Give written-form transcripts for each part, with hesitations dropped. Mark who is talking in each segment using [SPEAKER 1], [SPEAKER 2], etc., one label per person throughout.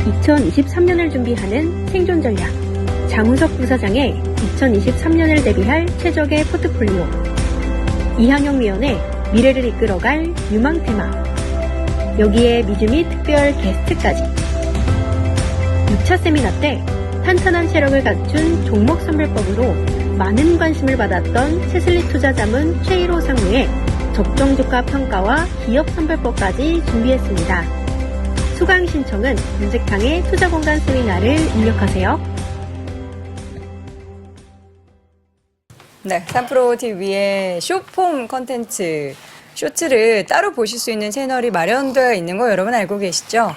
[SPEAKER 1] 2023년을 준비하는 생존 전략. 장우석 부사장의 2023년을 대비할 최적의 포트폴리오. 이항영 위원의 미래를 이끌어갈 유망 테마. 여기에 미주미 특별 게스트까지. 6차 세미나 때 탄탄한 체력을 갖춘 종목 선별법으로 많은 관심을 받았던 채슬리 투자자문 최1호 상무의 적정주가 평가와 기업 선별법까지 준비했습니다. 수강 신청은 윤색탕의 투자공간 세미나를 입력하세요.
[SPEAKER 2] 네, 3프로TV의 숏폼 컨텐츠, 쇼츠를 따로 보실 수 있는 채널이 마련되어 있는 거 여러분 알고 계시죠?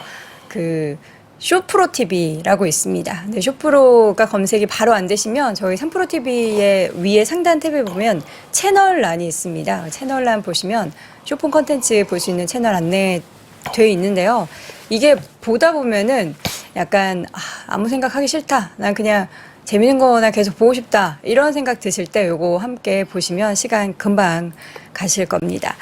[SPEAKER 2] 숏프로TV라고 있습니다. 근데 숏프로가 검색이 바로 안 되시면 저희 3프로TV의 위에 상단 탭에 보면 채널란이 있습니다. 채널란 보시면 숏폼 컨텐츠 볼 수 있는 채널 안내되어 있는데요. 이게 보다 보면은 약간 아무 생각하기 싫다. 난 그냥 재밌는 거나 계속 보고 싶다. 이런 생각 드실 때 요거 함께 보시면 시간 금방 가실 겁니다.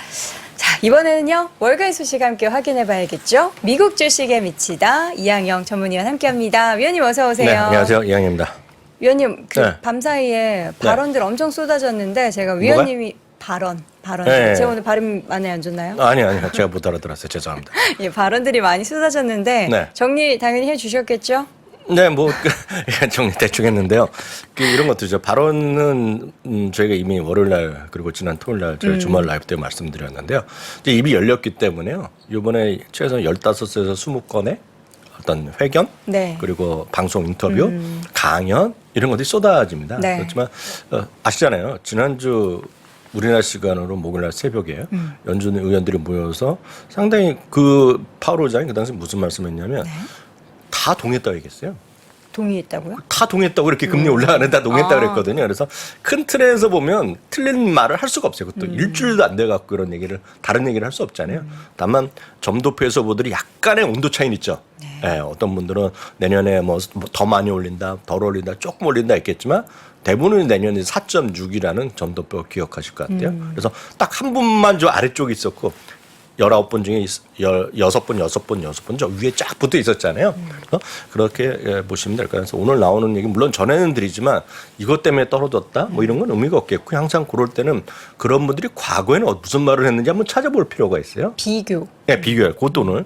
[SPEAKER 2] 자, 이번에는요, 월가의 소식 함께 확인해 봐야겠죠? 미국 주식에 미치다 이항영 전문위원 함께 합니다. 위원님 어서 오세요.
[SPEAKER 3] 네, 안녕하세요. 이항영입니다.
[SPEAKER 2] 위원님,
[SPEAKER 3] 네.
[SPEAKER 2] 밤사이에 발언들 엄청 쏟아졌는데 제가 위원님이 발언.
[SPEAKER 3] 네.
[SPEAKER 2] 제가 오늘 발음 많이 안 좋나요?
[SPEAKER 3] 아니요. 제가 못 알아들었어요. 죄송합니다.
[SPEAKER 2] 예, 발언들이 많이 쏟아졌는데
[SPEAKER 3] 네.
[SPEAKER 2] 정리 당연히 해 주셨겠죠?
[SPEAKER 3] 네, 정리 대충 했는데요. 이런 것들이죠. 발언은 저희가 이미 월요일날 그리고 지난 토요일날 저희 주말 라이브 때 말씀드렸는데요. 이제 입이 열렸기 때문에요. 이번에 최소 15에서 20건의 어떤 회견,
[SPEAKER 2] 네.
[SPEAKER 3] 그리고 방송 인터뷰, 강연 이런 것들이 쏟아집니다.
[SPEAKER 2] 네.
[SPEAKER 3] 그렇지만 아시잖아요. 지난주 우리나라 시간으로 목요일날 새벽에 연준 의원들이 모여서 상당히 파월 의장이 그 당시 무슨 말씀했냐면 다 동의했다고 얘기했어요.
[SPEAKER 2] 동의했다고요?
[SPEAKER 3] 다 동의했다고 이렇게 금리 올라가는 다 동의했다고 그랬거든요. 그래서 큰 틀에서 보면 틀린 말을 할 수가 없어요. 그것도 일주일도 안 돼갖고 그런 얘기를 다른 얘기를 할 수 없잖아요. 다만 점도표에서 보더니 약간의 온도 차이는 있죠. 네, 어떤 분들은 내년에 뭐 더 많이 올린다, 덜 올린다, 조금 올린다 했겠지만 대부분은 내년에 4.6이라는 점도표 기억하실 것 같아요. 그래서 딱 한 분만 저 아래쪽에 있었고 19번 중에 6번 저 위에 쫙 붙어 있었잖아요. 그래서 그렇게 보시면 될 거예요. 그래서 오늘 나오는 얘기 물론 전에는 드리지만 이것 때문에 떨어졌다 뭐 이런 건 의미가 없겠고 항상 그럴 때는 그런 분들이 과거에는 무슨 말을 했는지 한번 찾아볼 필요가 있어요.
[SPEAKER 2] 비교.
[SPEAKER 3] 네, 비교할 그것도 오늘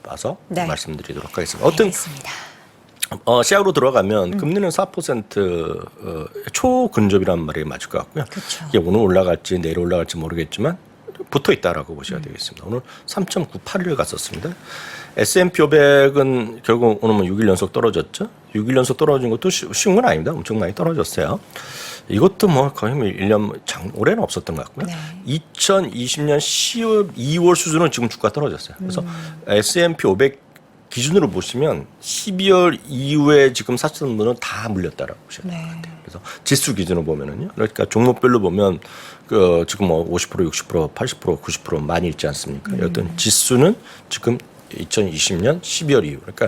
[SPEAKER 3] 봐서
[SPEAKER 2] 네.
[SPEAKER 3] 말씀드리도록 하겠습니다. 어떤
[SPEAKER 2] 알겠습니다.
[SPEAKER 3] 시약으로 들어가면 금리는 4% 초근접이라는 말이 맞을 것 같고요.
[SPEAKER 2] 그쵸.
[SPEAKER 3] 이게 오늘 올라갈지 내일 올라갈지 모르겠지만 붙어 있다라고 보셔야 되겠습니다. 오늘 3.98을 갔었습니다. S&P 500은 결국 오늘 6일 연속 떨어졌죠. 6일 연속 떨어진 것도 쉬운 건 아닙니다. 엄청 많이 떨어졌어요. 이것도 거의 1년 올해는 없었던 것 같고요. 네. 2020년 2월 수준은 지금 주가 떨어졌어요. 그래서 S&P 500 기준으로 보시면 12월 이후에 지금 사시는 분은 다 물렸다라고 보셔야 될 것 같아요. 그래서 지수 기준으로 보면은요. 그러니까 종목별로 보면 지금 50%, 60%, 80%, 90% 많이 있지 않습니까? 어떤 지수는 지금 2020년 12월 이후 그러니까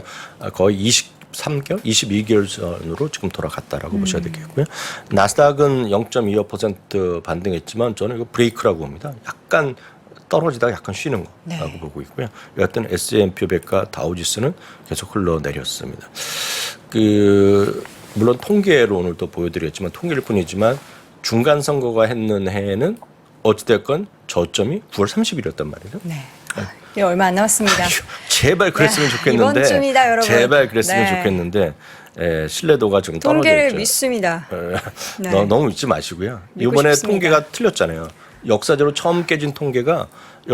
[SPEAKER 3] 거의 23개월, 22개월 전으로 지금 돌아갔다라고 보셔야 되겠고요. 나스닥은 0.25% 반등했지만 저는 이거 브레이크라고 봅니다. 약간 떨어지다가 약간 쉬는 거라고 보고 있고요. 여하튼 S&P 500과 다우지수는 계속 흘러내렸습니다. 물론 통계로 오늘 또 보여드렸지만 통계일 뿐이지만 중간 선거가 했는 해에는 어찌됐건 저점이 9월 30일이었단 말이죠.
[SPEAKER 2] 네. 이제 얼마 안 남았습니다.
[SPEAKER 3] 제발 그랬으면 좋겠는데.
[SPEAKER 2] 이번 주입니다, 여러분.
[SPEAKER 3] 제발 그랬으면 좋겠는데. 신뢰도가 지금 떨어져 있죠.
[SPEAKER 2] 통계를 믿습니다.
[SPEAKER 3] 네. 너무 믿지 마시고요. 이번에 통계가 틀렸잖아요. 역사적으로 처음 깨진 통계가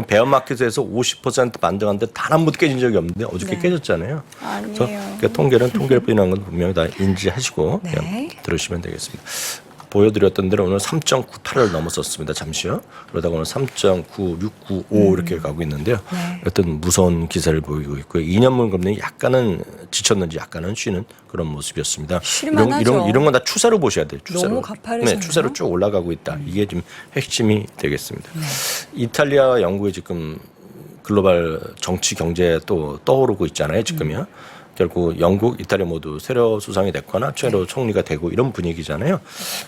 [SPEAKER 3] 베어마켓에서 50% 반등하는데 단 한 번도 깨진 적이 없는데 어저께 깨졌잖아요.
[SPEAKER 2] 아니에요.
[SPEAKER 3] 그래서 그 통계는 통계를 뿐이라는 건 분명히 다 인지하시고 그냥 들으시면 되겠습니다. 보여드렸던 대로 오늘 3.98을 넘었었습니다. 잠시요. 그러다가 오늘 3.9695 이렇게 가고 있는데요. 어떤 무서운 기세를 보이고 있고요. 2년물 금리 약간은 지쳤는지 약간은 쉬는 그런 모습이었습니다. 이런 건 다 추세로 보셔야 돼요. 추세로.
[SPEAKER 2] 너무 가파르잖아요.
[SPEAKER 3] 네, 추세로 쭉 올라가고 있다. 이게 지금 핵심이 되겠습니다. 이탈리아와 영국이 지금 글로벌 정치 경제 또 떠오르고 있잖아요. 지금요. 결국 영국, 이탈리아 모두 세력 수상이 됐거나 최로 총리가 되고 이런 분위기잖아요.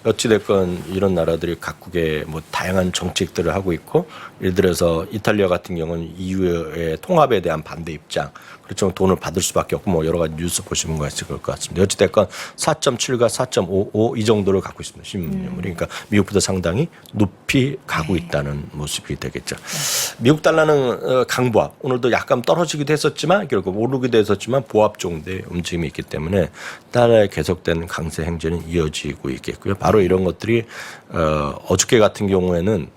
[SPEAKER 3] 어찌 됐건 이런 나라들이 각국의 뭐 다양한 정책들을 하고 있고, 예를 들어서 이탈리아 같은 경우는 EU의 통합에 대한 반대 입장. 그렇죠. 돈을 받을 수밖에 없고 뭐 여러 가지 뉴스 보시면 있을 것 같습니다. 어찌 됐건 4.7과 4.55 이 정도를 갖고 있습니다. 신문율. 그러니까 미국보다 상당히 높이 가고 있다는 모습이 되겠죠. 미국 달러는 강보합. 오늘도 약간 떨어지기도 했었지만 결국 오르기도 했었지만 보합 정도의 움직임이 있기 때문에 달러의 계속된 강세 행진이 이어지고 있겠고요. 바로 이런 것들이 어저께 같은 경우에는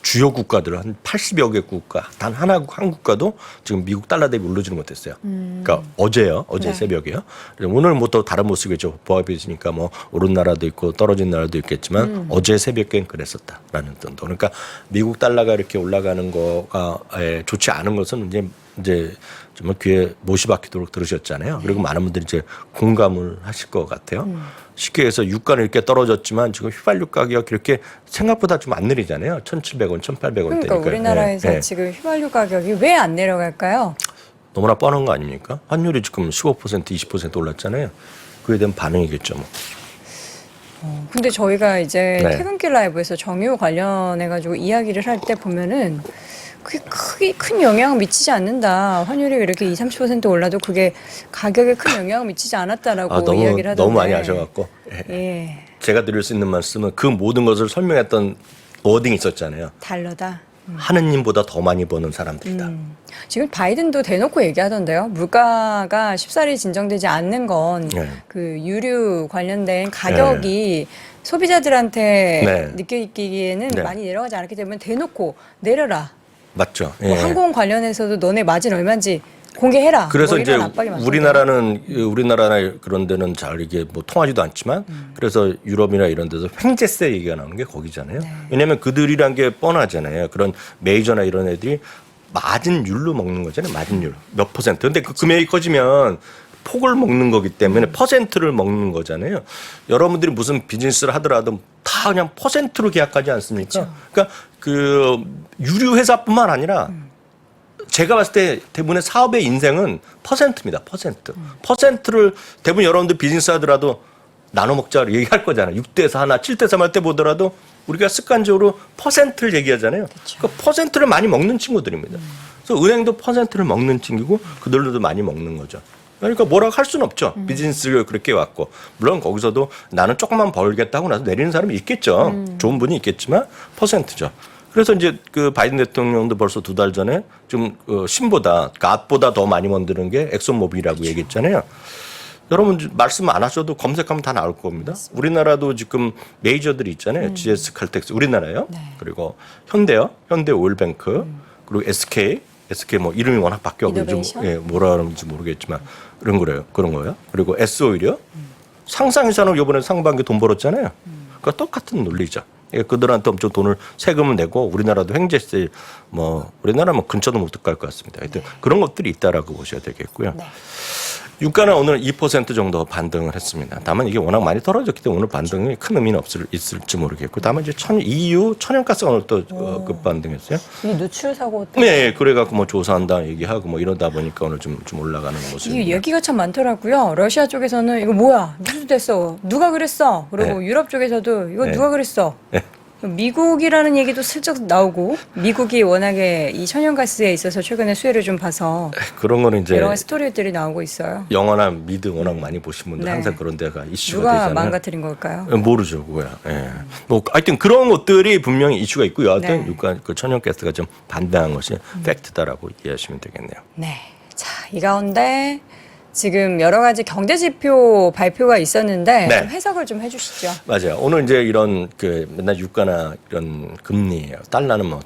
[SPEAKER 3] 주요 국가들 한 80여 개 국가 단 한 국가도 지금 미국 달러 대비 올라지는 못했어요. 그러니까 어제요, 어제
[SPEAKER 2] 네.
[SPEAKER 3] 새벽에요. 오늘 뭐 또 다른 모습이죠. 보합이 있으니까 뭐 오른 나라도 있고 떨어진 나라도 있겠지만 어제 새벽엔 그랬었다라는 뜻도. 그러니까 미국 달러가 이렇게 올라가는 거가 좋지 않은 것은 이제 정말 귀에 못이 박히도록 들으셨잖아요. 그리고 많은 분들이 이제 공감을 하실 것 같아요. 쉽게 해서 유가는 이렇게 떨어졌지만 지금 휘발유 가격이 이렇게 생각보다 좀 안 내리잖아요. 1,700원, 1,800원
[SPEAKER 2] 그러니까
[SPEAKER 3] 대니까.
[SPEAKER 2] 우리나라에서 지금 휘발유 가격이 왜 안 내려갈까요?
[SPEAKER 3] 너무나 뻔한 거 아닙니까? 환율이 지금 15%, 20% 올랐잖아요. 그에 대한 반응이겠죠. 뭐.
[SPEAKER 2] 근데 저희가 이제
[SPEAKER 3] 네.
[SPEAKER 2] 퇴근길 라이브에서 정유 관련해가지고 이야기를 할 때 보면은 그게 크게 큰 영향을 미치지 않는다. 환율이 이렇게 20, 30% 올라도 그게 가격에 큰 영향을 미치지 않았다라고 이야기를 하던데.
[SPEAKER 3] 너무 많이 아셔갖고.
[SPEAKER 2] 예.
[SPEAKER 3] 제가 드릴 수 있는 말씀은 그 모든 것을 설명했던 워딩이 있었잖아요.
[SPEAKER 2] 달러다.
[SPEAKER 3] 하느님보다 더 많이 버는 사람들이다.
[SPEAKER 2] 지금 바이든도 대놓고 얘기하던데요. 물가가 쉽사리 진정되지 않는 건 그
[SPEAKER 3] 네.
[SPEAKER 2] 유류 관련된 가격이 소비자들한테
[SPEAKER 3] 네.
[SPEAKER 2] 느끼기에는
[SPEAKER 3] 네.
[SPEAKER 2] 많이 내려가지 않았기 때문에 대놓고 내려라.
[SPEAKER 3] 맞죠.
[SPEAKER 2] 뭐 항공 관련해서도 너네 마진 얼마인지 공개해라.
[SPEAKER 3] 그래서
[SPEAKER 2] 뭐
[SPEAKER 3] 이제
[SPEAKER 2] 이런 압박이 많던데.
[SPEAKER 3] 우리나라나 그런 데는 잘 이게 뭐 통하지도 않지만 그래서 유럽이나 이런 데서 횡재세 얘기가 나오는 게 거기잖아요. 왜냐하면 그들이란 게 뻔하잖아요. 그런 메이저나 이런 애들이 마진율로 먹는 거잖아요. 마진율 몇 퍼센트. 근데 그 금액이 커지면 폭을 먹는 거기 때문에 퍼센트를 먹는 거잖아요. 여러분들이 무슨 비즈니스를 하더라도 다 그냥 퍼센트로 계약하지 않습니까?
[SPEAKER 2] 그렇죠.
[SPEAKER 3] 그러니까 그 유류 회사뿐만 아니라 제가 봤을 때 대부분의 사업의 인생은 퍼센트입니다. 퍼센트. 퍼센트를 대부분 여러분들 비즈니스 하더라도 나눠 먹자 얘기할 거잖아요. 6대4 하나 7대3 할 때 보더라도 우리가 습관적으로 퍼센트를 얘기하잖아요.
[SPEAKER 2] 그렇죠.
[SPEAKER 3] 그러니까 퍼센트를 많이 먹는 친구들입니다. 그래서 은행도 퍼센트를 먹는 친구고 그들도 많이 먹는 거죠. 그러니까 뭐라고 할 수는 없죠. 비즈니스를 그렇게 왔고. 물론 거기서도 나는 조금만 벌겠다 하고 나서 내리는 사람이 있겠죠. 좋은 분이 있겠지만 퍼센트죠. 그래서 이제 그 바이든 대통령도 벌써 2달 전에 좀 신보다 갓보다 더 많이 만드는 게 엑소모빌이라고
[SPEAKER 2] 그렇죠.
[SPEAKER 3] 얘기했잖아요. 여러분 말씀 안 하셔도 검색하면 다 나올 겁니다. 우리나라도 지금 메이저들이 있잖아요. GS 칼텍스 우리나라요.
[SPEAKER 2] 네.
[SPEAKER 3] 그리고 현대요. 현대오일뱅크 그리고 SK 뭐 이름이 워낙 바뀌어가지고
[SPEAKER 2] 이노베이션?
[SPEAKER 3] 예, 뭐라 그러는지 모르겠지만 그런 거예요. 그리고 S오일이요. 상상회사는 이번에 상반기 돈 벌었잖아요. 그러니까 똑같은 논리죠. 그들한테 엄청 돈을 세금을 내고 우리나라도 횡재세 뭐 우리나라 뭐 근처도 못 갈 것 같습니다. 하여튼 그런 것들이 있다라고 보셔야 되겠고요.
[SPEAKER 2] 네.
[SPEAKER 3] 유가는 오늘 2% 정도 반등을 했습니다. 다만 이게 워낙 많이 떨어졌기 때문에 오늘 반등이 큰 의미는 있을지 모르겠고, 다만 이제 EU 천연가스가 오늘 또 급반등했어요.
[SPEAKER 2] 이게 누출 사고 때문에.
[SPEAKER 3] 네, 그래갖고 뭐 조사한다 얘기하고 뭐 이러다 보니까 오늘 좀 올라가는 모습입니다.
[SPEAKER 2] 이게 얘기가 참 많더라고요. 러시아 쪽에서는 이거 뭐야? 무슨 됐어? 누가 그랬어? 그리고 유럽 쪽에서도 이거 누가 그랬어? 미국이라는 얘기도 슬쩍 나오고, 미국이 워낙에 이 천연가스에 있어서 최근에 수혜를 좀 봐서
[SPEAKER 3] 그런 거는 이제
[SPEAKER 2] 여러 가지 스토리들이 나오고 있어요.
[SPEAKER 3] 영화나 미드 워낙 많이 보신 분들
[SPEAKER 2] 네.
[SPEAKER 3] 항상 그런 데가 이슈가
[SPEAKER 2] 누가
[SPEAKER 3] 되잖아요.
[SPEAKER 2] 망가뜨린 걸까요?
[SPEAKER 3] 모르죠, 그거야. 예. 뭐 하여튼 그런 것들이 분명히 이슈가 있고요. 하여튼
[SPEAKER 2] 네.
[SPEAKER 3] 유가 그 천연가스가 좀 반등한 것이 팩트다라고 이해하시면 되겠네요.
[SPEAKER 2] 네. 자, 이 가운데 지금 여러 가지 경제 지표 발표가 있었는데
[SPEAKER 3] 네.
[SPEAKER 2] 좀 해석을 좀 해주시죠.
[SPEAKER 3] 맞아요. 오늘 이제 이런 그 맨날 유가나 이런 금리, 달러는 뭐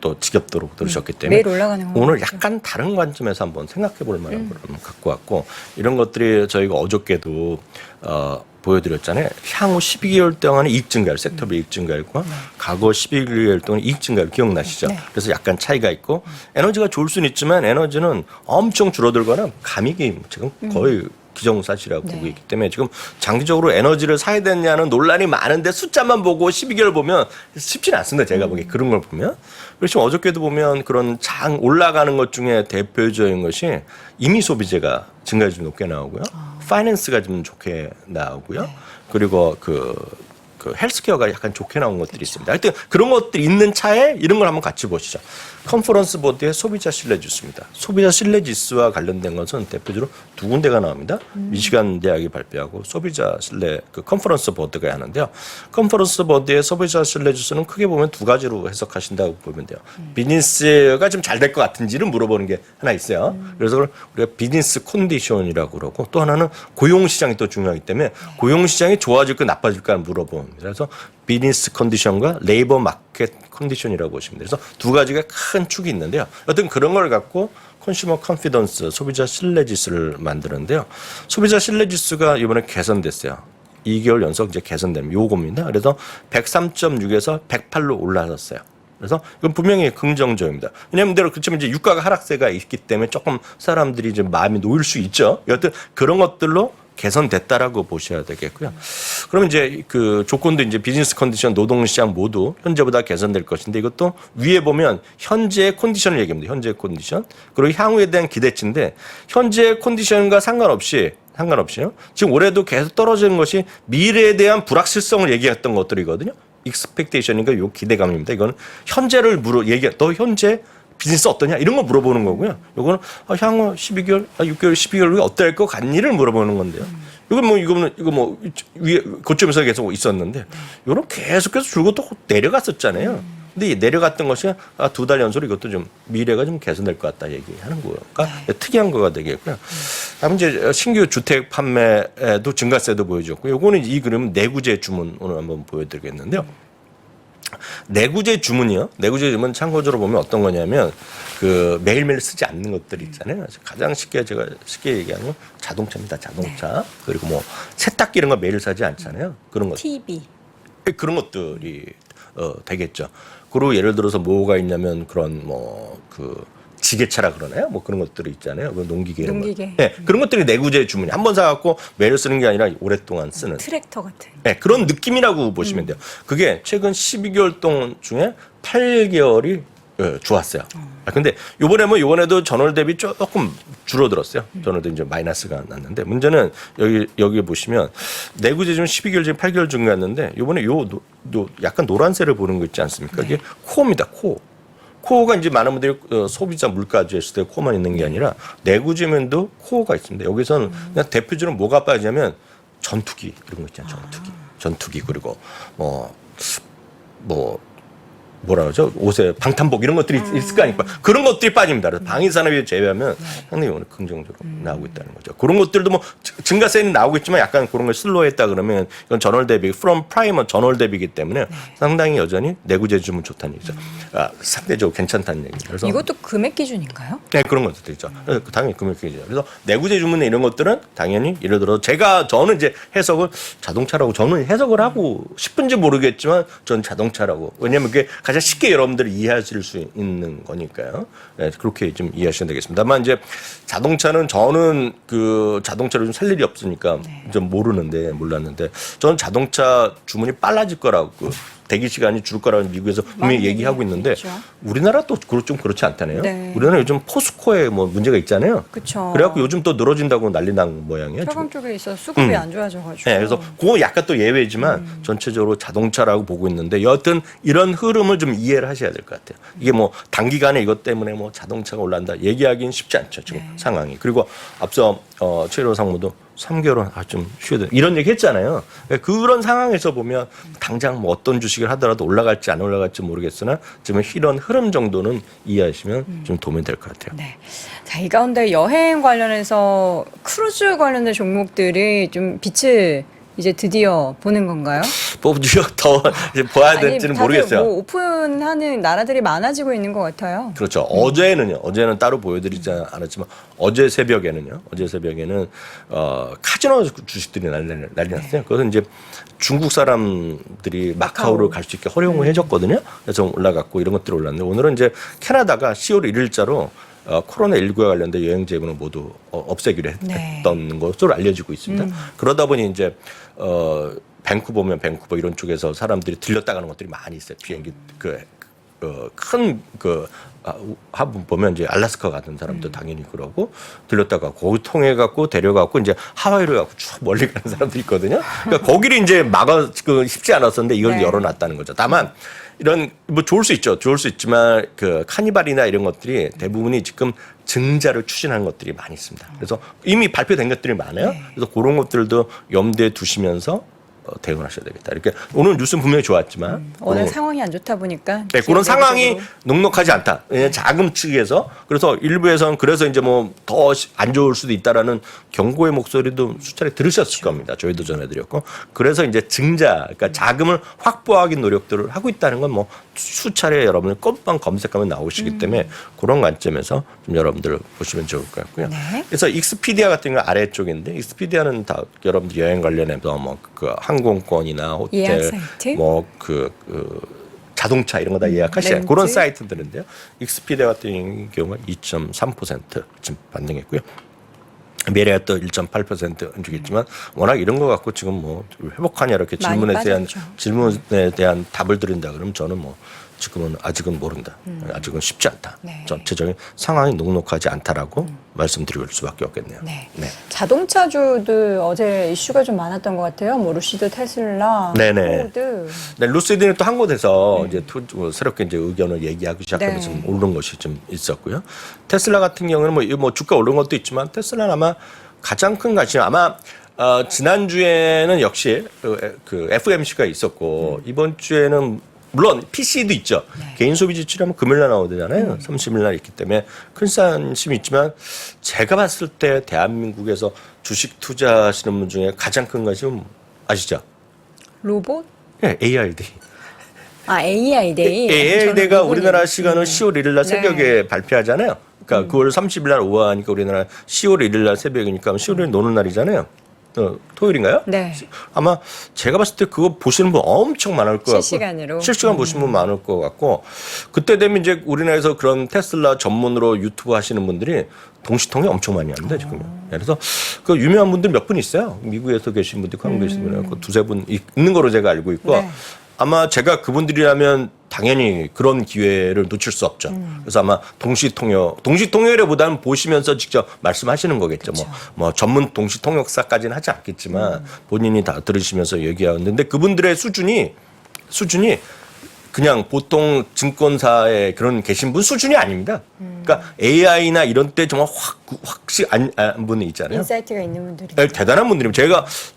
[SPEAKER 3] 또 지겹도록 들으셨기 때문에
[SPEAKER 2] 매일 올라가는 거
[SPEAKER 3] 오늘 약간 다른 관점에서 한번 생각해 볼 만한 걸 한번 갖고 왔고, 이런 것들이 저희가 어저께도 보여드렸잖아요. 향후 12개월 동안의 이익 증가율, 섹터별 이익 증가율과 과거 12개월 동안 이익 증가율 기억나시죠?
[SPEAKER 2] 네.
[SPEAKER 3] 그래서 약간 차이가 있고, 에너지가 좋을 수는 있지만 에너지는 엄청 줄어들거나 감익이 지금 거의 기정사실이라고 보고 있기 때문에 지금 장기적으로 에너지를 사야 되냐는 논란이 많은데 숫자만 보고 12개월 보면 쉽지는 않습니다. 제가 보기에 그런 걸 보면. 그렇지만 어저께도 보면 그런 장 올라가는 것 중에 대표적인 것이 임의 소비재가 증가율이 좀 높게 나오고요. 파이낸스가 좀 좋게 나오고요. 그리고 그 헬스케어가 약간 좋게 나온 것들이 있습니다. 하여튼 그런 것들이 있는 차에 이런 걸 한번 같이 보시죠. 컨퍼런스 보드의 소비자 신뢰 지수입니다. 소비자 신뢰 지수와 관련된 것은 대표적으로 두 군데가 나옵니다. 미시간 대학이 발표하고 소비자 신뢰 컨퍼런스 보드가 하는데요. 컨퍼런스 보드의 소비자 신뢰 지수는 크게 보면 두 가지로 해석하신다고 보면 돼요. 비즈니스가 좀 잘 될 것 같은지를 물어보는 게 하나 있어요. 그래서 그걸 우리가 비즈니스 컨디션이라고 그러고 또 하나는 고용 시장이 또 중요하기 때문에 고용 시장이 좋아질까 나빠질까 물어봅니다. 그래서 비즈니스 컨디션과 레이버 마켓 컨디션이라고 보시면 돼요. 그래서 두 가지가 큰 축이 있는데요. 어떤 그런 걸 갖고 컨슈머 컨피던스, 소비자 신뢰 지수를 만드는데요. 소비자 신뢰 지수가 이번에 개선됐어요. 2개월 연속 이제 개선됩니다. 요겁니다. 그래서 103.6에서 108로 올라섰어요. 그래서 이건 분명히 긍정적입니다. 왜냐하면 그렇지만 이제 유가가 하락세가 있기 때문에 조금 사람들이 이제 마음이 놓일 수 있죠. 여하튼 그런 것들로 개선됐다라고 보셔야 되겠고요. 그러면 이제 그 조건도 이제 비즈니스 컨디션, 노동시장 모두 현재보다 개선될 것인데 이것도 위에 보면 현재의 컨디션을 얘기합니다. 현재의 컨디션. 그리고 향후에 대한 기대치인데 현재의 컨디션과 상관없이요. 지금 올해도 계속 떨어지는 것이 미래에 대한 불확실성을 얘기했던 것들이거든요. 익스펙테이션인가 요 기대감입니다. 이건 현재를 너 현재 비즈니스 어떠냐 이런 거 물어보는 거고요. 요거는 향후 6개월 12개월 후에 어떨 것 같니를 물어보는 건데요. 이거 뭐 위에 고점에서 계속 있었는데 이거는 계속해서 줄고 또 내려갔었잖아요. 근데 이 내려갔던 것이 2달 연속으로 이것도 좀 미래가 좀 개선될 것 같다 얘기하는 거가 특이한 거가 되겠고요. 다음 이제 신규 주택 판매도 증가세도 보여줬고 요거는 이 그림은 내구재 주문 오늘 한번 보여드리겠는데요. 내구재 주문이요. 내구재 주문 참고적으로 보면 어떤 거냐면 그 매일매일 쓰지 않는 것들이 있잖아요. 가장 쉽게 제가 얘기하면 자동차입니다. 자동차. 그리고 뭐 세탁기 이런 거 매일 사지 않잖아요. 그런 것.
[SPEAKER 2] TV.
[SPEAKER 3] 그런 것들이 되겠죠. 그리고 예를 들어서 뭐가 있냐면 그런 뭐 그 지게차라 그러나요? 뭐 그런 것들이 있잖아요. 그 농기계 이런 거. 네, 그런 것들이 내구재 주문이 한 번 사갖고 매일 쓰는 게 아니라 오랫동안 쓰는.
[SPEAKER 2] 트랙터 같은.
[SPEAKER 3] 네, 그런 느낌이라고 보시면 돼요. 그게 최근 12개월 동안 중에 8개월이 좋았어요. 근데 요번에도 전월 대비 조금 줄어들었어요. 전월 대비 이제 마이너스가 났는데 문제는 여기 보시면 내구재 좀 12개월 지금 8개월 증가했는데 요번에 요 약간 노란색을 보는 거 있지 않습니까? 이게 코어입니다. 코어가 이제 많은 분들이 소비자 물가주 했을 때 코어만 있는 게 아니라 내구재면도 코어가 있습니다. 여기서는 그냥 대표적으로 뭐가 빠지냐면 전투기 이런 거 있잖아요. 전투기 그리고 뭐라 그러죠? 옷에 방탄복 이런 것들이 있을 거 아닙니까? 그런 것들이 빠집니다. 그래서 방위산업을 제외하면 상당히 오늘 긍정적으로 나오고 있다는 거죠. 그런 것들도 뭐 증가세는 나오고 있지만 약간 그런 걸 슬로우했다 그러면 이건 전월 대비, from primer 전월 대비이기 때문에 상당히 여전히 내구재 주문 좋다는 얘기죠. 상대적으로 괜찮다는 얘기죠. 그래서
[SPEAKER 2] 이것도 금액 기준인가요?
[SPEAKER 3] 네, 그런 것들도 있죠. 당연히 금액 기준이죠. 그래서 내구재 주문에 이런 것들은 당연히 예를 들어 저는 이제 해석을 자동차라고 저는 해석을 하고 싶은지 모르겠지만 전 자동차라고. 왜냐하면 그게 가장 쉽게 여러분들이 이해하실 수 있는 거니까요. 네, 그렇게 좀 이해하시면 되겠습니다. 다만 이제 자동차는 저는 그 자동차를 좀 살 일이 없으니까 좀 몰랐는데 저는 자동차 주문이 빨라질 거라고 대기 시간이 줄 거라고 미국에서 분명히 얘기하고 있는데 우리나라 또 좀 그렇지 않다네요. 네. 우리나라 요즘 포스코에 뭐 문제가 있잖아요.
[SPEAKER 2] 그렇죠.
[SPEAKER 3] 그래갖고 요즘 또 늘어진다고 난리 난 모양이에요.
[SPEAKER 2] 서강 쪽에 있어 수급이 안 좋아져가지고.
[SPEAKER 3] 네, 그래서 그거 약간 또 예외지만 전체적으로 자동차라고 보고 있는데 여하튼 이런 흐름을 좀 이해를 하셔야 될 것 같아요. 이게 뭐 단기간에 이것 때문에 뭐 자동차가 올라간다 얘기하기는 쉽지 않죠. 지금 상황이. 그리고 앞서 최일호 상무도 3개월은 좀 쉬어야 돼. 이런 얘기 했잖아요. 그런 상황에서 보면 당장 뭐 어떤 주식을 하더라도 올라갈지 안 올라갈지 모르겠으나 지금 이런 흐름 정도는 이해하시면 좀 도움이 될 것 같아요.
[SPEAKER 2] 네. 자, 이 가운데 여행 관련해서 크루즈 관련된 종목들이 좀 빛을 이제 드디어 보는 건가요?
[SPEAKER 3] 더 이제 봐야 될지는 모르겠어요.
[SPEAKER 2] 뭐 오픈하는 나라들이 많아지고 있는 것 같아요.
[SPEAKER 3] 그렇죠. 어제는 따로 보여드리지 않았지만 어제 새벽에는 카지노 주식들이 난리 났어요. 그래서 이제 중국 사람들이 마카오를 갈 수 있게 허용을 해줬거든요. 그래서 올라갔고 이런 것들이 올랐는데 오늘은 이제 캐나다가 10월 1일자로 코로나19와 관련된 여행 제한을 모두 없애기로
[SPEAKER 2] 네.
[SPEAKER 3] 했던 것으로 알려지고 있습니다. 그러다 보니 이제 밴쿠버면 밴쿠버 이런 쪽에서 사람들이 들렸다 가는 것들이 많이 있어요. 비행기 큰 하분 보면 이제 알래스카 가는 사람도 당연히 그러고 들렸다가 거기 통해 갖고 데려갖고 이제 하와이로 갖고 쭉 멀리 가는 사람들이 있거든요. 그러니까 거기를 이제 막아 쉽지 않았었는데 이걸
[SPEAKER 2] 네.
[SPEAKER 3] 열어놨다는 거죠. 다만 이런 뭐 좋을 수 있죠. 좋을 수 있지만 그 카니발이나 이런 것들이 대부분이 지금 증자를 추진하는 것들이 많이 있습니다. 그래서 이미 발표된 것들이 많아요.
[SPEAKER 2] 네.
[SPEAKER 3] 그래서 그런 것들도 염두에 두시면서 대응하셔야 되겠다. 이렇게 오늘 뉴스는 분명히 좋았지만
[SPEAKER 2] 워낙 상황이 안 좋다 보니까
[SPEAKER 3] 네, 그런 상황이
[SPEAKER 2] 기업적으로.
[SPEAKER 3] 녹록하지 않다. 왜냐하면 자금 측에서 그래서 일부에서는 그래서 이제 뭐 더 안 좋을 수도 있다라는 경고의 목소리도 수차례 들으셨을 겁니다. 저희도 전해드렸고 그래서 이제 증자, 그러니까 자금을 확보하기 노력들을 하고 있다는 건 뭐 수차례 여러분들 꼼빵 검색하면 나오시기 때문에 그런 관점에서 좀 여러분들 보시면 좋을 것 같고요.
[SPEAKER 2] 네.
[SPEAKER 3] 그래서 익스피디아 같은 건 아래쪽인데 익스피디아는 다 여러분들 여행 관련해서 뭐 그 항공권이나
[SPEAKER 2] 예약
[SPEAKER 3] 호텔
[SPEAKER 2] 사이트?
[SPEAKER 3] 뭐 자동차 이런 거 다 예약하시는
[SPEAKER 2] 렌트?
[SPEAKER 3] 그런 사이트들인데요. 익스피디아 같은 경우는 2.3% 지금 반등했고요. 메리아도 1.8% 움직였지만 워낙 이런 거 갖고 지금 뭐 회복하냐 이렇게
[SPEAKER 2] 많이
[SPEAKER 3] 질문에 대한 답을 드린다 그러면 저는 뭐 지금은 아직은 모른다. 아직은 쉽지 않다.
[SPEAKER 2] 네.
[SPEAKER 3] 전체적인 상황이 녹록하지 않다라고 말씀드릴 수밖에 없겠네요.
[SPEAKER 2] 네.
[SPEAKER 3] 네.
[SPEAKER 2] 자동차주들 어제 이슈가 좀 많았던 것 같아요. 뭐 루시드, 테슬라,
[SPEAKER 3] 네네.
[SPEAKER 2] 포드.
[SPEAKER 3] 네, 루시드는 또 한 곳에서 이제 새롭게 이제 의견을 얘기하기 시작하면서
[SPEAKER 2] 네.
[SPEAKER 3] 오른 것이 좀 있었고요. 테슬라 같은 경우는 뭐 주가 오른 것도 있지만 테슬라는 아마 가장 큰 가치 아마 지난주에는 역시 그 FOMC가 있었고 이번 주에는 물론 PC도 있죠.
[SPEAKER 2] 네.
[SPEAKER 3] 개인 소비 지출하면 금요일날 나오잖아요. 30일날 있기 때문에 큰 관심이 있지만 제가 봤을 때 대한민국에서 주식 투자하시는 분 중에 가장 큰 관심은 아시죠?
[SPEAKER 2] 로봇?
[SPEAKER 3] 네, ARD.
[SPEAKER 2] AI 데이.
[SPEAKER 3] ARD가
[SPEAKER 2] 저는 로봇
[SPEAKER 3] 우리나라
[SPEAKER 2] 얘기.
[SPEAKER 3] 시간은 10월 1일 날 새벽에 발표하잖아요. 그러니까 9월 30일 날 오후하니까 우리나라 10월 1일 날 새벽이니까 10월 1일 노는 날이잖아요. 토요일인가요?
[SPEAKER 2] 네.
[SPEAKER 3] 아마 제가 봤을 때 그거 보시는 분 엄청 많을 것 같고
[SPEAKER 2] 실시간으로.
[SPEAKER 3] 실시간 보시는 분 많을 것 같고 그때 되면 이제 우리나라에서 그런 테슬라 전문으로 유튜브 하시는 분들이 동시통에 엄청 많이 합니다 지금요. 그래서 그 유명한 분들 몇 분 있어요. 미국에서 계신 분들, 한국에 계신 분들 그 두세 분 있는 거로 제가 알고 있고
[SPEAKER 2] 네.
[SPEAKER 3] 아마 제가 그분들이라면 당연히 그런 기회를 놓칠 수 없죠. 그래서 아마 동시통역보다는 보시면서 직접 말씀하시는 거겠죠. 뭐 전문 동시통역사까지는 하지 않겠지만 본인이 다 들으시면서 얘기하는데 그분들의 수준이 그냥 보통 증권사에 그런 계신 분 수준이 아닙니다. 그러니까 AI나 이런 때 정말 확실히 안 분이 있잖아요.
[SPEAKER 2] 인사이트가 있는 분들이.
[SPEAKER 3] 대단한 분들이면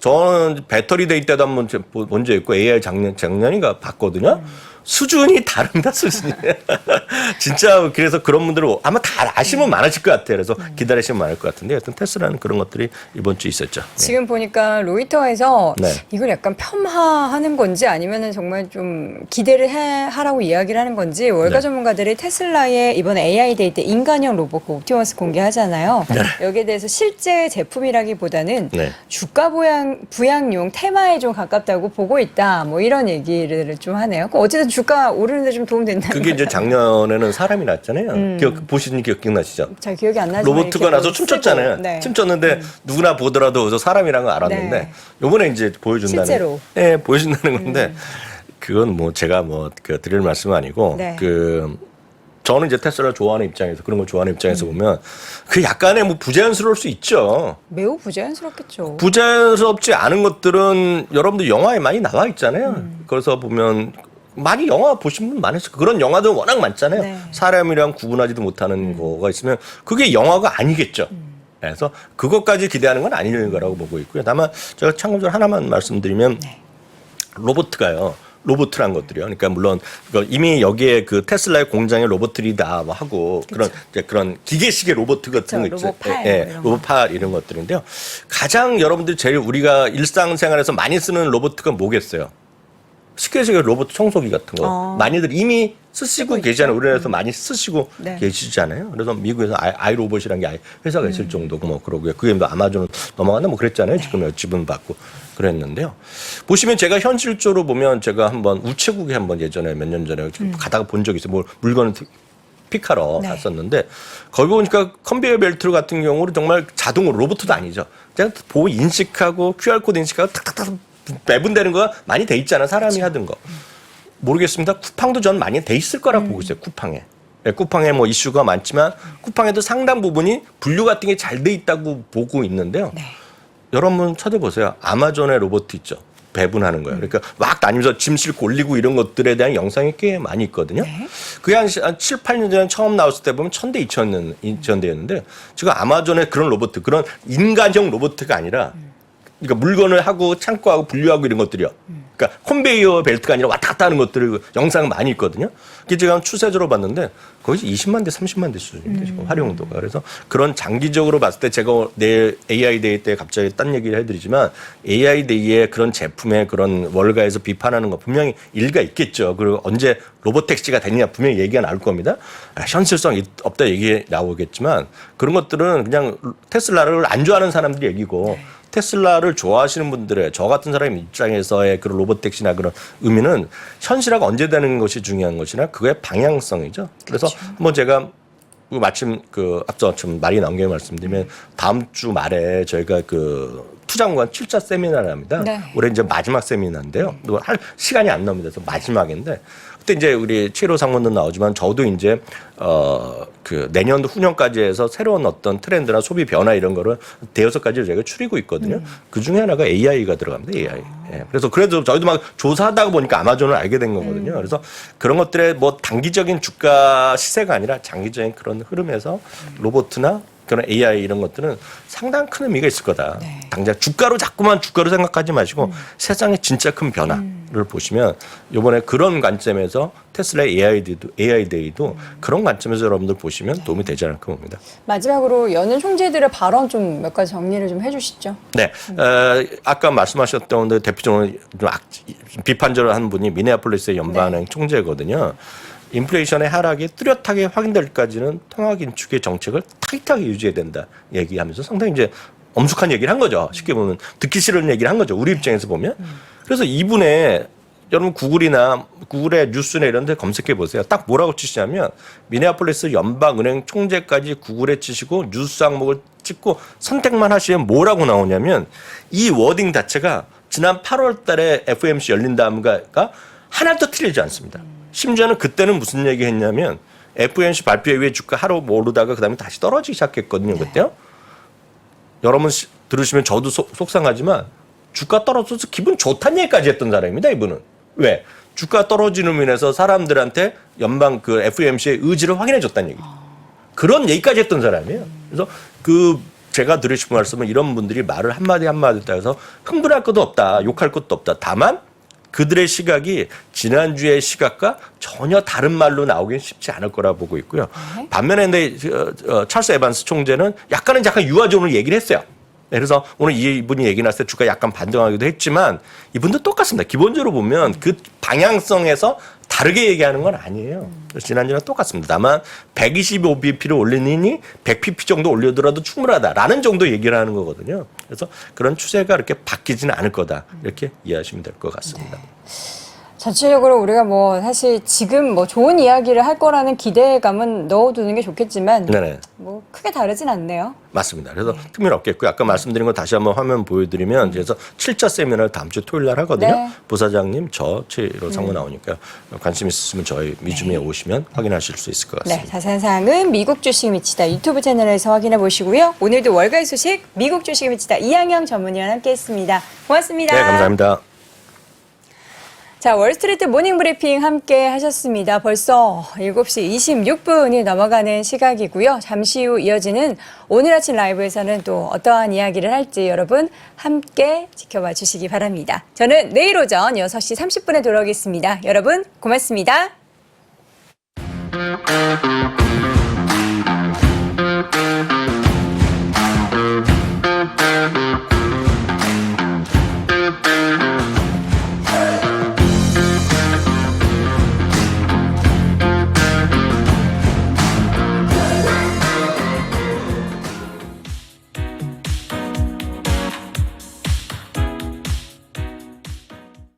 [SPEAKER 3] 저는 배터리 데이 때도 한번 본 적 있고 AI 작년인가 봤거든요. 수준이 다릅니다, 수준이. 진짜 그래서 그런 분들은 아마 다 아시면 많으실 것 같아요. 그래서 기다리시면 많을 것 같은데 하여튼 테슬라는 그런 것들이 이번 주에 있었죠.
[SPEAKER 2] 지금 보니까 로이터에서
[SPEAKER 3] 네.
[SPEAKER 2] 이걸 약간 폄하하는 건지 아니면은 정말 좀 기대를 하라고 이야기를 하는 건지 월가
[SPEAKER 3] 네.
[SPEAKER 2] 전문가들이 테슬라의 이번 AI 데이 때 인간형 로봇 그 옵티머스 공개하잖아요. 여기에 대해서 실제 제품이라기보다는
[SPEAKER 3] 네.
[SPEAKER 2] 주가 부양용 테마에 좀 가깝다고 보고 있다. 뭐 이런 얘기를 좀 하네요. 어쨌든 주가 오르는데 좀 도움 된다는
[SPEAKER 3] 그게 이제
[SPEAKER 2] 거죠.
[SPEAKER 3] 작년에는 사람이 났잖아요. 보신 기억나시죠?
[SPEAKER 2] 잘 기억이 안 나지만
[SPEAKER 3] 로봇가
[SPEAKER 2] 이렇게
[SPEAKER 3] 나서
[SPEAKER 2] 뭐
[SPEAKER 3] 춤췄잖아요.
[SPEAKER 2] 쓰고, 네.
[SPEAKER 3] 춤췄는데 누구나 보더라도 저 사람이란 걸 알았는데
[SPEAKER 2] 네.
[SPEAKER 3] 요번에 이제 보여준다는.
[SPEAKER 2] 실제로.
[SPEAKER 3] 네, 보여준다는 건데 그건 뭐 제가 드릴 말씀은 아니고
[SPEAKER 2] 네.
[SPEAKER 3] 저는 이제 테슬라를 좋아하는 입장에서 그런 걸 좋아하는 입장에서 보면 그 약간의 뭐 부자연스러울 수 있죠.
[SPEAKER 2] 매우 부자연스럽겠죠.
[SPEAKER 3] 부자연스럽지 않은 것들은 여러분들 영화에 많이 나와 있잖아요. 그래서 보면 많이 영화 보신 분 많으실 거예요. 그런 영화들 워낙 많잖아요.
[SPEAKER 2] 네.
[SPEAKER 3] 사람이랑 구분하지도 못하는 거가 있으면 그게 영화가 아니겠죠. 그래서 그것까지 기대하는 건 아닐 거라고 보고 있고요. 다만 제가 참고적으로 하나만 말씀드리면
[SPEAKER 2] 네.
[SPEAKER 3] 로봇이란 것들이요. 그러니까 물론 이미 여기에 그 테슬라의 공장에 로봇들이 다 하고 그런 기계식의 로봇 같은 거 있죠.
[SPEAKER 2] 로봇팔
[SPEAKER 3] 예,
[SPEAKER 2] 이런
[SPEAKER 3] 로봇팔 이런 것들인데요. 가장 여러분들 제일 우리가 일상생활에서 많이 쓰는 로봇가 뭐겠어요? 쉽게 얘기해서 로봇 청소기 같은 거 많이들 이미 쓰시고 계시잖아요. 우리나라에서 많이 쓰시고
[SPEAKER 2] 네.
[SPEAKER 3] 계시잖아요. 그래서 미국에서 아이로봇이라는 게 회사가 있을 정도고 뭐 그러고요. 그게 뭐 아마존 넘어갔나 뭐 그랬잖아요. 지금 지분 받고 그랬는데요. 보시면 제가 현실적으로 보면 제가 한번 우체국에 한번 예전에 몇 년 전에 가다가 본 적이 있어요. 뭐 물건을 픽하러
[SPEAKER 2] 네.
[SPEAKER 3] 갔었는데 거기 보니까 컨베이어 벨트 같은 경우는 정말 자동으로 로봇도 아니죠. 그냥 보고 인식하고 QR코드 인식하고 탁탁탁 매분되는 거가 많이 돼 있잖아. 사람이 하던 거. 모르겠습니다. 쿠팡도 전 많이 돼 있을 거라고 보고 있어요. 쿠팡에. 네, 쿠팡에 뭐 이슈가 많지만 쿠팡에도 상당 부분이 분류 같은 게 잘 돼 있다고 보고 있는데요.
[SPEAKER 2] 네.
[SPEAKER 3] 여러분 찾아보세요. 아마존의 로봇 있죠. 배분하는 거예요. 그러니까 막 다니면서 짐 싣고 올리고 이런 것들에 대한 영상이 꽤 많이 있거든요.
[SPEAKER 2] 네.
[SPEAKER 3] 그게 한 7, 8년 전에 처음 나왔을 때 보면 1000대, 2000대였는데 지금 아마존의 그런 로봇, 그런 인간형 로봇가 아니라 그러니까 물건을 하고 창고하고 분류하고 이런 것들이요. 그러니까 컨베이어 벨트가 아니라 왔다 갔다 하는 것들을 영상 많이 있거든요. 그게 제가 추세적으로 봤는데 거의 20만 대, 30만 대 수준인데 지금 활용도가. 그래서 그런 장기적으로 봤을 때 제가 내일 AI 데이 때 갑자기 딴 얘기를 해드리지만 AI 데이의 그런 제품의 그런 월가에서 비판하는 거 분명히 일가 있겠죠. 그리고 언제 로봇택시가 되느냐 분명히 얘기가 나올 겁니다. 현실성 없다 얘기 나오겠지만 그런 것들은 그냥 테슬라를 안 좋아하는 사람들이 얘기고 테슬라를 좋아하시는 분들의 저 같은 사람의 입장에서의 그런 로봇택시나 그런 의미는 현실화가 언제 되는 것이 중요한 것이나 그거의 방향성이죠. 그래서 한번 제가 마침 앞서 좀 말이 나온 게 말씀드리면 다음 주 말에 저희가 투자공간 출자 세미나를 합니다.
[SPEAKER 2] 네.
[SPEAKER 3] 올해 이제 마지막 세미나인데요. 할 시간이 안 나옵니다. 그래서 마지막인데 그때 이제 우리 7호 상무도 나오지만 저도 이제 내년도 후년까지 해서 새로운 어떤 트렌드나 소비 변화 이런 거를 대여섯 가지를 저희가 추리고 있거든요. 그 중에 하나가 AI가 들어갑니다. AI. 예. 그래서 그래도 저희도 막 조사하다가 보니까 아마존을 알게 된 거거든요. 그래서 그런 것들의 뭐 단기적인 주가 시세가 아니라 장기적인 그런 흐름에서 로봇이나 그런 AI 이런 것들은 상당히 큰 의미가 있을 거다.
[SPEAKER 2] 네.
[SPEAKER 3] 당장 자꾸만 주가로 생각하지 마시고 세상의 진짜 큰 변화를 보시면 이번에 그런 관점에서 테슬라의 AI 데이도 그런 관점에서 여러분들 보시면 도움이 되지 않을까 봅니다.
[SPEAKER 2] 마지막으로 연은 총재들의 발언 좀 몇 가지 정리를 좀 해주시죠.
[SPEAKER 3] 네, 아까 말씀하셨던 대표적으로 좀 비판적으로 한 분이 미네아폴리스의 연방은행 총재거든요. 인플레이션의 하락이 뚜렷하게 확인될 때까지는 통화긴축의 정책을 타이트하게 유지해야 된다 얘기하면서 상당히 이제 엄숙한 얘기를 한 거죠. 쉽게 보면 듣기 싫은 얘기를 한 거죠. 우리 입장에서 보면. 그래서 이분의 여러분 구글의 뉴스나 이런 데 검색해 보세요. 딱 뭐라고 치시냐면 미네아폴리스 연방은행 총재까지 구글에 치시고 뉴스 항목을 찍고 선택만 하시면 뭐라고 나오냐면 이 워딩 자체가 지난 8월 달에 FOMC 열린다가 하나도 틀리지 않습니다. 심지어는 그때는 무슨 얘기 했냐면 FOMC 발표 이후에 주가 하루 오르다가 그다음에 다시 떨어지기 시작했거든요. 그때요. 여러분 들으시면 저도 속상하지만 주가 떨어져서 기분 좋다는 얘기까지 했던 사람입니다. 이분은. 왜? 주가 떨어지는 면에서 사람들한테 연방 FOMC의 의지를 확인해 줬다는 얘기죠. 그런 얘기까지 했던 사람이에요. 그래서 제가 드리고 싶은 말씀은 이런 분들이 말을 한마디 따라서 흥분할 것도 없다. 욕할 것도 없다. 다만 그들의 시각이 지난주의 시각과 전혀 다른 말로 나오기는 쉽지 않을 거라 보고 있고요. 반면에 찰스 에반스 총재는 약간 유화적으로 얘기를 했어요. 그래서 오늘 이분이 얘기 났을 때 주가 약간 반등하기도 했지만 이분도 똑같습니다. 기본적으로 보면 그 방향성에서 다르게 얘기하는 건 아니에요. 지난주랑 똑같습니다. 다만 125bp를 올리니 100pp 정도 올려더라도 충분하다라는 정도 얘기를 하는 거거든요. 그래서 그런 추세가 이렇게 바뀌지는 않을 거다. 이렇게 이해하시면 될 것 같습니다.
[SPEAKER 2] 네. 전체적으로 우리가 뭐 사실 지금 뭐 좋은 이야기를 할 거라는 기대감은 넣어두는 게 좋겠지만
[SPEAKER 3] 네네.
[SPEAKER 2] 뭐 크게 다르진 않네요.
[SPEAKER 3] 맞습니다. 그래서 특별 없겠고요. 아까 말씀드린 거 다시 한번 화면 보여드리면 그래서 7차 세미나를 다음 주 토요일 날 하거든요.
[SPEAKER 2] 네.
[SPEAKER 3] 부사장님, 저 최로 상무 나오니까 관심 있으시면 저희 미주미에 오시면 확인하실 수 있을 것 같습니다.
[SPEAKER 2] 네, 자세한 사항은 미국 주식 미치다 유튜브 채널에서 확인해 보시고요. 오늘도 월가의 소식 미국 주식 미치다 이항영 전문위원 함께했습니다. 고맙습니다.
[SPEAKER 3] 네, 감사합니다.
[SPEAKER 2] 자, 월스트리트 모닝 브리핑 함께 하셨습니다. 벌써 7시 26분이 넘어가는 시각이고요. 잠시 후 이어지는 오늘 아침 라이브에서는 또 어떠한 이야기를 할지 여러분 함께 지켜봐 주시기 바랍니다. 저는 내일 오전 6시 30분에 돌아오겠습니다. 여러분 고맙습니다.